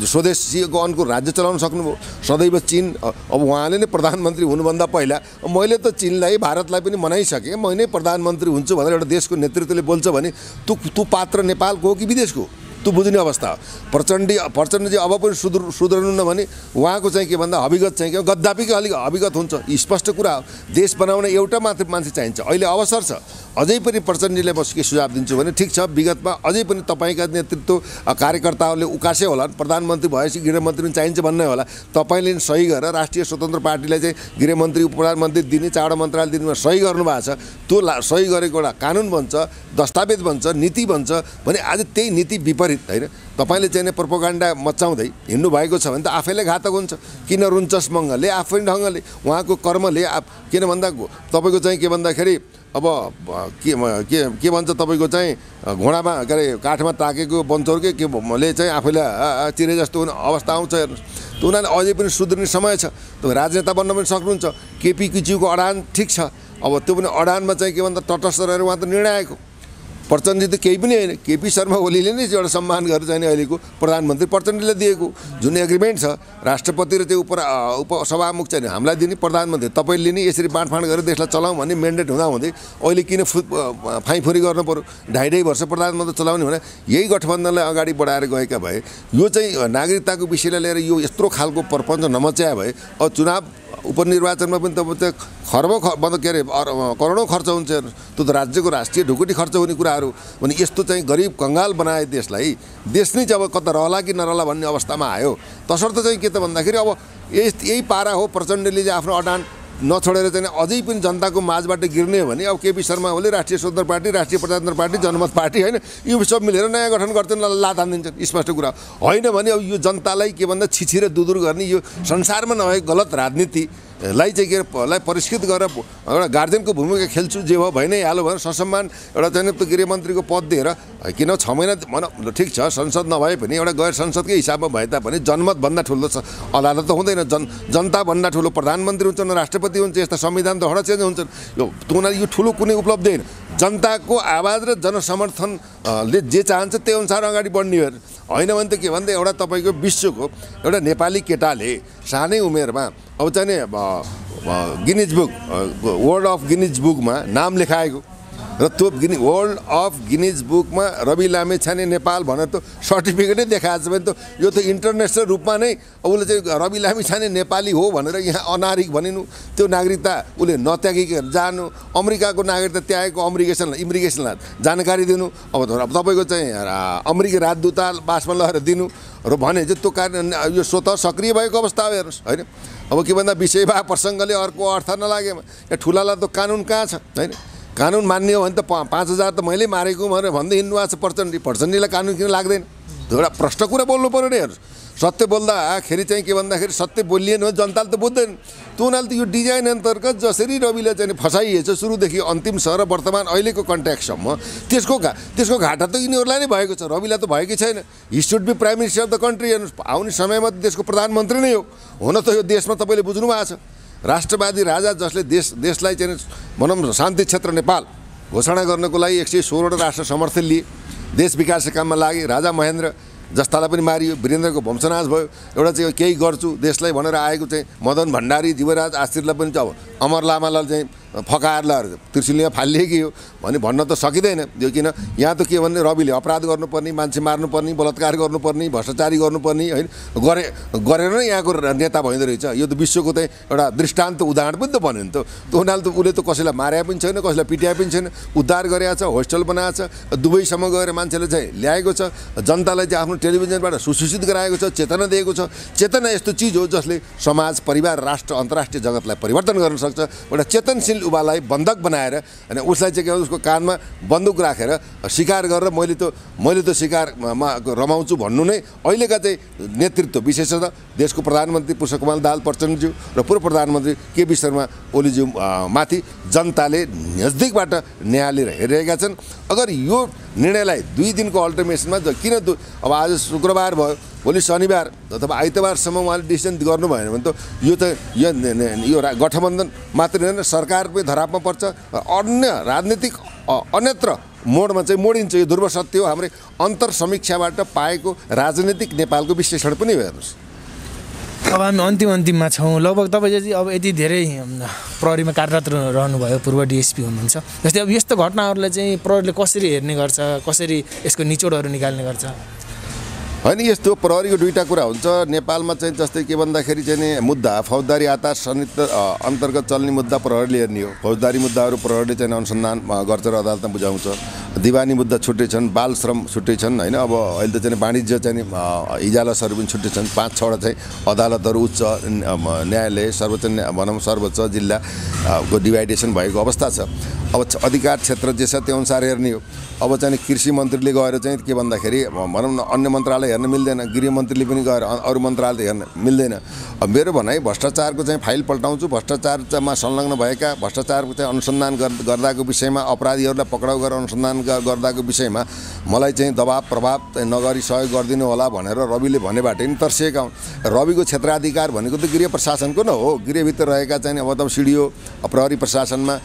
स्वदेशीको अनुकूल राज्य चलाउन सक्नुभयो। सदैव चीन अब उहाँले नै प्रधानमन्त्री हुनुभन्दा पहिला मैले त चीनलाई भारतलाई पनि मनाइसकेँ, मै नै प्रधानमन्त्री हुन्छु भनेर एउटा देशको नेतृत्वले बोल्छ भने त्यो पात्र नेपालको हो कि विदेशको? त्यो बुझ्ने अवस्था हो। प्रचण्डजी अब पनि सुध्रनु भने उहाँको चाहिँ के भन्दा हविगत चाहिँ के गद्दाफीको अलिक हविगत हुन्छ। स्पष्ट कुरा हो। देश बनाउने एउटा मात्र मान्छे चाहिन्छ। अहिले अवसर छ। अझै पनि प्रचण्डजीले म के सुझाव दिन्छु भने ठिक छ विगतमा अझै पनि तपाईँका नेतृत्व कार्यकर्ताहरूले उकासे होला प्रधानमन्त्री भएपछि गृहमन्त्री पनि चाहिन्छ भन्ने होला। तपाईँले सही गरेर राष्ट्रिय स्वतन्त्र पार्टीलाई चाहिँ गृहमन्त्री उपप्रधानमन्त्री दिने 4वटा मन्त्रालय दिनेमा सही गर्नुभएको छ। त्यो सही गरेको एउटा कानुन बन्छ, दस्तावेज बन्छ, नीति बन्छ भने आज त्यही नीति विपरीत होइन तपाईँले चाहिँ प्रोपोगन्डा मचाउँदै हिँड्नु भएको छ भने त आफैले घातक हुन्छ। किन रुन्छस् मङ्गलले आफै ढङ्गले उहाँको कर्मले किन भन्दा तपाईँको चाहिँ के भन्दाखेरि अब के भन्छ तपाईँको चाहिँ घोडामा के अरे काठमा ताकेको बन्छौरकै केले चाहिँ आफैलाई चिरे जस्तो हुने अवस्था आउँछ। हेर्नुहोस् त्यो उनीहरूले अझै पनि सुध्रिने समय छ। त्यो राजनेता बन्न पनि सक्नुहुन्छ। केपी किच्युको अडान ठिक छ। अब त्यो पनि अडानमा चाहिँ के भन्दा तटस्थ रहेर उहाँ त निर्णय आएको। प्रचण्डजी त केही पनि होइन। केपी शर्मा ओलीले नै एउटा सम्मान गरेर चाहिँ अहिलेको प्रधानमन्त्री प्रचण्डले दिएको जुन एग्रिमेन्ट छ राष्ट्रपति र त्यो उपसभामुख चाहिँ हामीलाई दिने प्रधानमन्त्री तपाईँले लिने यसरी बाँडफाँड गरेर देशलाई चलाउँ भन्ने मेन्डेट हुँदाहुँदै अहिले किन फाइफुरी गर्नु पऱ्यो? 2.5 वर्ष प्रधानमन्त्री चलाउने भने यही गठबन्धनलाई अगाडि बढाएर गएका भए यो चाहिँ नागरिकताको विषयलाई लिएर यो यत्रो खालको प्रपञ्च नमच्या भए अब चुनाव उपनिर्वाचनमा पनि तपाईँ खरबौँ के अरे करोडौँ खर्च हुन्छ। त्यो त राज्यको राष्ट्रिय ढुकुटी खर्च हुने कुराहरू भने यस्तो चाहिँ गरिब कङ्गाल बनाए देशलाई। देश नै चाहिँ अब कता रहला कि नरहला भन्ने अवस्थामा आयो। तसर्थ चाहिँ के त भन्दाखेरि अब यही पारा हो। प्रचण्डले चाहिँ आफ्नो अडान नछोडेर चाहिँ अझै पनि जनताको माझबाट गिर्ने हो भने अब केपी शर्मा ओली राष्ट्रिय स्वतन्त्र पार्टी, राष्ट्रिय प्रजातन्त्र पार्टी, जनमत पार्टी होइन यो सब मिलेर नयाँ गठन गर्छन्, लात हानिदिन्छन्। स्पष्ट कुरा होइन भने अब यो जनतालाई के भन्दा छिछिर दुदुर गर्ने यो संसारमा नभएको गलत राजनीतिलाई चाहिँ के लाई परिष्कृत गरेर एउटा गार्जियनको भूमिका खेल्छु जे भयो भइ नै हाल्यो भने ससम्मान एउटा चाहिँ गृहमन्त्रीको पद दिएर किन 6 महिना भनौँ ठिक छ संसद नभए पनि एउटा गैर संसदकै हिसाबमा भए तापनि जनमतभन्दा ठुलो अदालत त हुँदैन। जनताभन्दा ठुलो प्रधानमन्त्री हुन्छन्, राष्ट्रपति हुन्छ। यस्ता संविधान त हडा चेन्ज हुन्छन्। यो ठुलो कुनै उपलब्धि होइन। जनताको आवाज र जनसमर्थनले जे चाहन्छ त्यही अनुसार अगाडि बढ्ने होइन भने त के भन्दा एउटा तपाईँको विश्वको एउटा नेपाली केटाले सानै उमेरमा अब चाहिँ Guinness book world of Guinness बुकमा नाम लेखाएको र त्यो वर्ल्ड अफ गिनिज बुकमा रवि लामिछाने नेपाल भनेर त सर्टिफिकेटै देखाएको छ भने त यो त इन्टरनेसनल रूपमा नै उसले चाहिँ रवि लामिछाने नेपाली हो भनेर यहाँ अनागरिक भनिनु, त्यो नागरिकता उसले नत्यागिकन जानु, अमेरिकाको नागरिकता त्यागेको इमिग्रेसनलाई जानकारी दिनु, अब तपाईँको चाहिँ अमेरिकी राजदूतावासमा लगेर दिनु र भने चाहिँ त्यो कारण यो स्वतः सक्रिय भएको अवस्था हो हेर्नुहोस् होइन। अब के भन्दा विषय भए प्रसङ्गले अर्को अर्थ नलागेमा यहाँ ठुलालाई त कानुन कहाँ छ होइन, कानुन मान्ने हो भने त 5,000 त मैले मारेको भनेर भन्दै हिँड्नु भएको छ प्रचण्डीलाई कानुन किन लाग्दैन? त्यो एउटा प्रश्न कुरा बोल्नु पऱ्यो नि हेर्नुहोस्। सत्य बोल्दाखेरि चाहिँ के भन्दाखेरि सत्य बोलिएन भने जनताले त बुझ्दैन। त्यो हुनाले त यो डिजाइन अन्तर्गत जसरी रविले चाहिँ फसाइएछ सुरुदेखि अन्तिमसम्म र वर्तमान अहिलेको कन्ट्याक्टसम्म त्यसको घाटा त यिनीहरूलाई नै भएको छ, रविलाई त भएकै छैन। He should be prime minister of the country हेर्नुहोस्, आउने समयमा त देशको प्रधानमन्त्री नै हो। हुन त यो देशमा तपाईँले बुझ्नु भएको छ राष्ट्रवादी राजा जसले देशलाई चाहिँ भनौँ शान्ति क्षेत्र नेपाल घोषणा गर्नको लागि 116 राष्ट्र समर्थन लिए, देश विकासका काममा लागे, राजा महेन्द्र जस्तालाई पनि मारियो, वीरेन्द्रको वंशनाश भयो। एउटा चाहिँ केही गर्छु देशलाई भनेर आएको चाहिँ मदन भण्डारी जीवराज आश्रितलाई पनि अब अमर लामालाई चाहिँ फकाएर लगाएर त्रिशुलिया फालिएकै हो भने भन्न त सकिँदैन। यो किन यहाँ त के भन्ने रविले अपराध गर्नुपर्ने, मान्छे मार्नुपर्ने, बलात्कार गर्नुपर्ने, भ्रष्टाचारी गर्नुपर्ने होइन गरेर नै यहाँको नेता भइँदो रहेछ। यो त विश्वको चाहिँ एउटा दृष्टान्त उदाहरण पनि त बन्यो नि त। त्यो हुनाले त उसले त कसैलाई मारे पनि छैन, कसैलाई पिट्याए पनि छैन, उद्धार गरेको छ, होस्टेल बनाएको छ, दुबईसम्म गएर मान्छेले चाहिँ ल्याएको छ, जनतालाई चाहिँ आफ्नो टेलिभिजनबाट सुसूचित गराएको छ, चेतना दिएको छ। चेतना यस्तो चिज हो जसले समाज, परिवार, राष्ट्र, अन्तर्राष्ट्रिय जगतलाई परिवर्तन गर्न सक्छ। एउटा चेतनशील युवालाई बन्धक बनाएर अनि उसलाई चाहिँ के उसको कानमा बन्दुक राखेर शिकार गरेर मैले त शिकारमा रमाउँछु भन्नु नै अहिलेका चाहिँ नेतृत्व विशेषतः देशको प्रधानमन्त्री पुष्पकमल दाहाल प्रचण्डज्यू र पूर्व प्रधानमन्त्री केपी शर्मा ओलीज्यू माथि जनताले नजदिकबाट न्याय लिएर हेरिरहेका छन्। अगर यो निर्णयलाई 2 दिनको अल्टिमेटममा किन अब आज शुक्रबार भयो, भोलि शनिबार अथवा आइतबारसम्म उहाँले डिसिजन गर्नु भएन भने त यो गठबन्धन मात्र होइन सरकार पनि धरापमा पर्छ, अन्य राजनीतिक अन्यत्र मोडमा चाहिँ मोडिन्छ। यो ध्रुव सत्य हो, हाम्रो अन्तर समीक्षाबाट पाएको राजनीतिक नेपालको विश्लेषण पनि हो हेर्नुहोस्। अब हामी अन्तिममा छौँ लगभग। तपाईँ चाहिँ अब यति धेरै प्रहरीमा कार्यरत रहनुभयो, पूर्व डिएसपी हुनुहुन्छ, जस्तै अब यस्तो घटनाहरूलाई चाहिँ प्रहरीले कसरी हेर्ने गर्छ, कसरी यसको निचोडहरू निकाल्ने गर्छ? होइन, यस्तो प्रहरीको दुईवटा कुरा हुन्छ नेपालमा चाहिँ। जस्तै के भन्दाखेरि चाहिँ नि मुद्दा फौजदारी आचार संहिता अन्तर्गत चल्ने मुद्दा प्रहरीले हेर्ने हो। फौजदारी मुद्दाहरू प्रहरीले चाहिँ अनुसन्धान गर्छ र अदालतमा बुझाउँछ। दिवानी मुद्दा छुट्टै छन्, बाल श्रम छुट्टै छन् होइन। अब अहिले त चाहिँ वाणिज्य चाहिँ इजालसहरू पनि छुट्टै छन्। 5-6वटा चाहिँ अदालतहरू, उच्च न्यायालय, भनौँ सर्वोच्च जिल्लाको डिभाइडेसन भएको अवस्था छ। अब अधिकार क्षेत्र जे छ त्यो अनुसार हेर्ने हो। अब चाहिँ कृषि मन्त्रीले गएर चाहिँ के भन्दाखेरि भनौँ न अन्य मन्त्रालय हेर्न मिल्दैन, गृह मन्त्रीले पनि गएर अरू मन्त्रालय हेर्न मिल्दैन। अब मेरो भनाइ भ्रष्टाचारको चाहिँ फाइल पल्टाउँछु, भ्रष्टाचारमा संलग्न भएका, भ्रष्टाचारको चाहिँ अनुसन्धान गर्दाको विषयमा, अपराधीहरूलाई पक्राउ गरेर अनुसन्धान गर्दाको विषयमा मलाई चाहिँ दबाब प्रभाव नगरी सहयोग गरिदिनु होला भनेर रविले भनेबाट नि तर्सिएका हुन्। रविको क्षेत्राधिकार भनेको त गृह प्रशासनको न हो। गृहभित्र रहेका चाहिँ अब त सिडिओ प्रहरी प्रशासनमा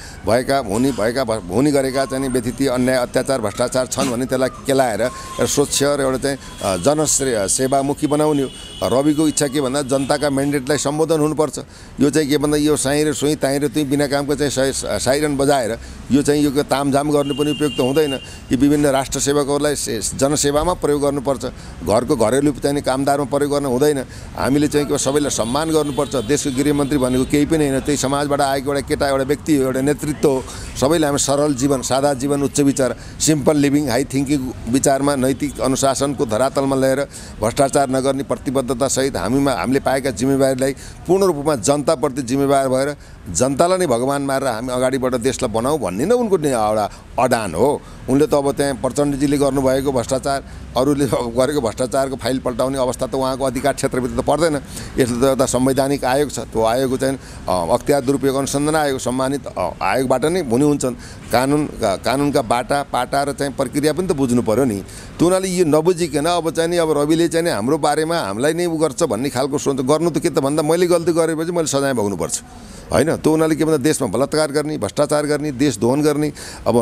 हुने गरेका चाहिँ व्यतिथि अन्याय अत्याचार भ्रष्टाचार छन् भने त्यसलाई केलाएर स्वच्छ र एउटा चाहिँ जनसेवामुखी बनाउने हो। रविको इच्छा के भन्दा जनताका म्यान्डेटलाई सम्बोधन हुनुपर्छ। यो चाहिँ के भन्दा यो साई र सोही ताई र तुई बिना कामको चाहिँ साइरन बजाएर यो चाहिँ यो तामझाम गर्नु पनि उपयुक्त हुँदैन। यी विभिन्न राष्ट्र सेवकहरूलाई जनसेवामा प्रयोग गर्नुपर्छ, घरको घरेलु चाहिँ कामदारमा प्रयोग गर्न हुँदैन। हामीले चाहिँ सबैलाई सम्मान गर्नुपर्छ। देशको गृहमन्त्री भनेको केही पनि होइन, त्यही समाजबाट आएको एउटा केटा, एउटा व्यक्ति हो, एउटा नेतृत्व हो। सबैले हामी सरल जीवन, सादा जीवन, उच्च विचार, सिम्पल लिभिङ, हाई थिङ्किङ विचारमा नैतिक अनुशासनको धरातलमा ल्याएर भ्रष्टाचार नगर्ने प्रतिबद्धतासहित हामीले पाएका जिम्मेवारीलाई पूर्ण रूपमा जनताप्रति जिम्मेवार भएर जनतालाई नै भगवान मारेर हामी अगाडिबाट देशलाई बनाऊ भन्ने नै उनको एउटा अडान हो। उनले त अब त्यहाँ प्रचण्डजीले गर्नुभएको भ्रष्टाचार, अरूले गरेको भ्रष्टाचारको फाइल पल्टाउने अवस्था त उहाँको अधिकार क्षेत्रभित्र त पर्दैन। यसले त एउटा संवैधानिक आयोग छ, त्यो आयोगको चाहिँ अख्तियार दुरुपयोग अनुसन्धान आयोग सम्मानित आयोगबाट नै हुने हुन्छन्। कानुनका पाटा र चाहिँ प्रक्रिया पनि त बुझ्नु पर्यो नि। त्यो हुनाले यो नबुझिकन अब चाहिँ नि अब रविले चाहिँ नि हाम्रो बारेमा हामीलाई नै उ गर्छ भन्ने खालको सोच गर्नु त के त भन्दा मैले गल्ती गरेपछि मैले सजाय भोग्नुपर्छ होइन। त्यो हुनाले के भन्दा देशमा बलात्कार गर्ने, भ्रष्टाचार गर्ने, देश दोहन गर्ने, अब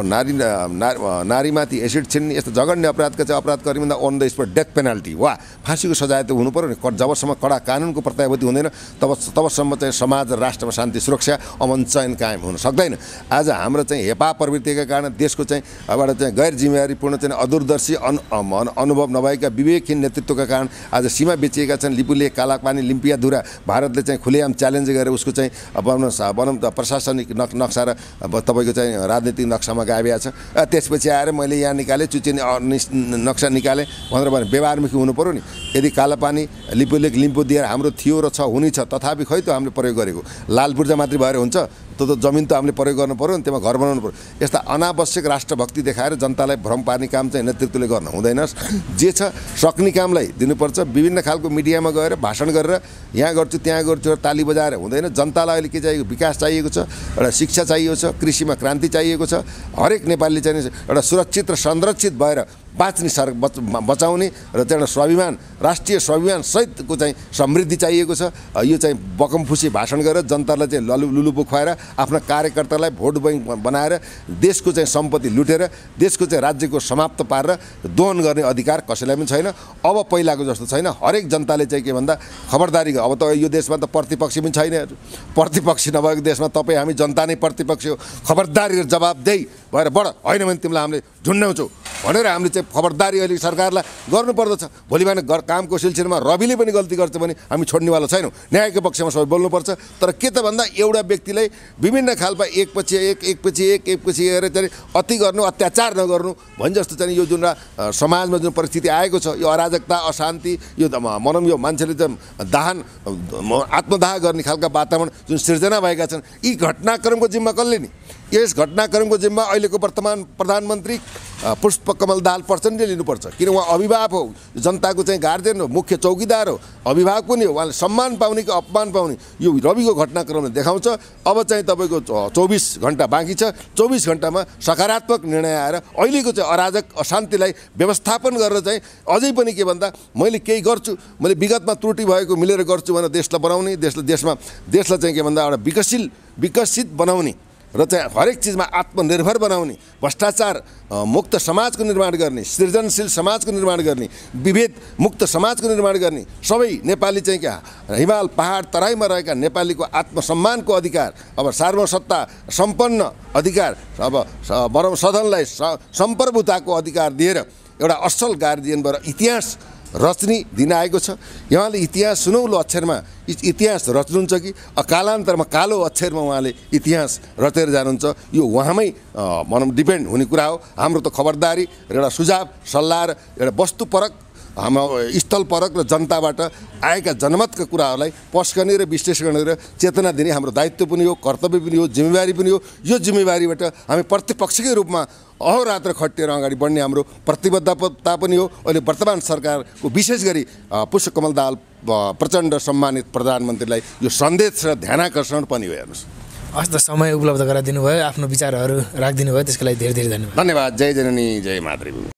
नारीमाथि एसिड छिन्ने यस्तो जघन्य अपराधका चाहिँ अपराध गर्ने भन्दा on the spot death penalty वा फाँसीको सजाय त हुनु पर्यो नि। जबसम्म कडा कानुनको प्रत्याभूति हुँदैन तबसम्म चाहिँ समाज र राष्ट्रमा शान्ति सुरक्षा अमन चयन कायम हुन सक्दैन। आज हाम्रो चाहिँ हेपा प्रवृत्तिका कारण देशको चाहिँ एउटा चाहिँ गैर जिम्मेवारीपूर्ण चाहिँ अदूरदर्शी अनुभव नभएका विवेकहीन नेतृत्वका कारण आज सीमा बेचिएका छन्। लिपुलेख, कालापानी, लिम्पियाधुरा भारतले चाहिँ खुलेआम च्यालेन्ज गरेर उसको चाहिँ बनाउँ प्रशासनिक नक्सा र तपाईँको चाहिँ राजनीतिक नक्सामा गाभिएको छ। त्यसपछि आएर मैले यहाँ निकालेँ चुच्चे नक्सा निकालेँ भनेर भने व्यवहारमुखी हुनु पऱ्यो नि। यदि कालापानी, लिपुलेख, लिम्पोदिया हाम्रो थियो र छ हुने छ, तथापि खै त हामीले प्रयोग गरेको लाल पूर्जा मात्रै भएर हुन्छ? त्यो त जमिन त हामीले प्रयोग गर्नु पऱ्यो नि, त्यसमा घर बनाउनु पऱ्यो। यस्ता अनावश्यक राष्ट्रभक्ति देखाएर जनतालाई भ्रम पार्ने काम चाहिँ नेतृत्वले गर्न हुँदैन। जे छ सक्ने कामलाई दिनुपर्छ। विभिन्न खालको मिडियामा गएर भाषण गरेर यहाँ गर्छु त्यहाँ गर्छु ताली बजाएर हुँदैन। जनतालाई अहिले के चाहिएको? विकास चाहिएको छ, एउटा शिक्षा चाहिएको छ, कृषिमा क्रान्ति चाहिएको छ। हरेक नेपालीले चाहिँ एउटा सुरक्षित र संरक्षित भएर बाँच्ने बचाउने र चाहिँ एउटा स्वाभिमान, राष्ट्रिय स्वाभिमान सहितको चाहिँ समृद्धि चाहिएको छ। यो चाहिँ बकमफुसी भाषण गरेर जनतालाई चाहिँ लुलुपो खुवाएर आफ्ना कार्यकर्तालाई भोट बैंक बनाएर देशको चाहिँ सम्पत्ति लुटेर देशको चाहिँ राज्यको समाप्त पारेर दोहन गर्ने अधिकार कसैलाई पनि छैन। अब पहिलाको जस्तो छैन। हरेक जनताले चाहिँ के भन्दा खबरदारी। अब त यो देशमा त प्रतिपक्ष पनि छैन। प्रतिपक्ष नभएको देशमा तपाईँ हामी जनता नै प्रतिपक्ष हो। खबरदारी र जवाबदेही भएर बढ, होइन भने तिमीलाई हामीले झुन्ड्याउँछौँ भनेर हामीले चाहिँ खबरदारी अहिले सरकारलाई गर्नुपर्दछ। भोलि बिहान कामको सिलसिलामा रविले पनि गल्ती गर्छ भने हामी छोड्नेवाला छैनौँ। न्यायको पक्षमा सबै बोल्नुपर्छ। तर के त भन्दा एउटा व्यक्तिलाई विभिन्न खालका एकपछि एक हेरेर चाहिँ अति गर्नु, अत्याचार नगर्नु भन्छ जस्तो चाहिँ यो जुन समाजमा जुन परिस्थिति आएको छ, यो अराजकता, अशान्ति, यो भनौँ यो मान्छेले चाहिँ आत्मदाह गर्ने खालका वातावरण जुन सिर्जना भएका छन्, यी घटनाक्रमको जिम्मा कसले नि? यस घटनाक्रमको जिम्मा अहिलेको वर्तमान प्रधानमन्त्री पुष्पकमल दाहाल प्रचण्डले लिनुपर्छ। किन उहाँ अभिभावक हो, जनताको चाहिँ गार्जियन हो, मुख्य चौकीदार हो, अभिभावक पनि हो। उहाँले सम्मान पाउने कि अपमान पाउने यो रविको घटनाक्रमले देखाउँछ। अब चाहिँ तपाईँको 24 घन्टा बाँकी छ। 24 घन्टामा सकारात्मक निर्णय आएर अहिलेको चाहिँ अराजक अशान्तिलाई व्यवस्थापन गरेर चाहिँ अझै पनि के भन्दा मैले केही गर्छु, मैले विगतमा त्रुटि भएको मिलेर गर्छु भनेर देशलाई बनाउने, देशलाई चाहिँ के भन्दा एउटा विकसित बनाउने र चाहिँ हरेक चिजमा आत्मनिर्भर बनाउने, भ्रष्टाचार मुक्त समाजको निर्माण गर्ने, सृजनशील समाजको निर्माण गर्ने, विभेद मुक्त समाजको निर्माण गर्ने, सबै नेपाली चाहिँ क्या हिमाल पहाड तराईमा रहेका नेपालीको आत्मसम्मानको अधिकार, अब सार्वसत्ता सम्पन्न अधिकार, अब बरम सदनलाई सम्प्रभुताको अधिकार दिएर एउटा असल गार्जियनबाट इतिहास रच्ने दिन आएको छ। उहाँले इतिहास सुनौलो अक्षरमा इतिहास रच्नुहुन्छ कि कालान्तरमा कालो अक्षरमा उहाँले इतिहास रचेर जानुहुन्छ, यो उहाँमै भनौँ डिपेन्ड हुने कुरा हो। हाम्रो त खबरदारी र एउटा सुझाव सल्लाह र एउटा वस्तुपरक हाम्रो स्थलपरक र जनताबाट आएका जनमतका कुराहरूलाई पस्कने र विश्लेषण गरेर चेतना दिने हाम्रो दायित्व पनि हो, कर्तव्य पनि हो, जिम्मेवारी पनि हो। यो जिम्मेवारीबाट हामी प्रतिपक्षकै रूपमा अहोरात्र खटिएर अगाडि बढ्ने हाम्रो प्रतिबद्धता पनि हो। अहिले वर्तमान सरकारको विशेष गरी पुष्पकमल दाहाल प्रचण्ड सम्मानित प्रधानमन्त्रीलाई यो सन्देश र ध्यानाकर्षण पनि हो। हेर्नुहोस्, हस् त समय उपलब्ध गराइदिनु भयो, आफ्नो विचारहरू राखिदिनु भयो, त्यसको लागि धेरै धेरै धन्यवाद। धन्यवाद। जय जननी, जय मातृभूमि।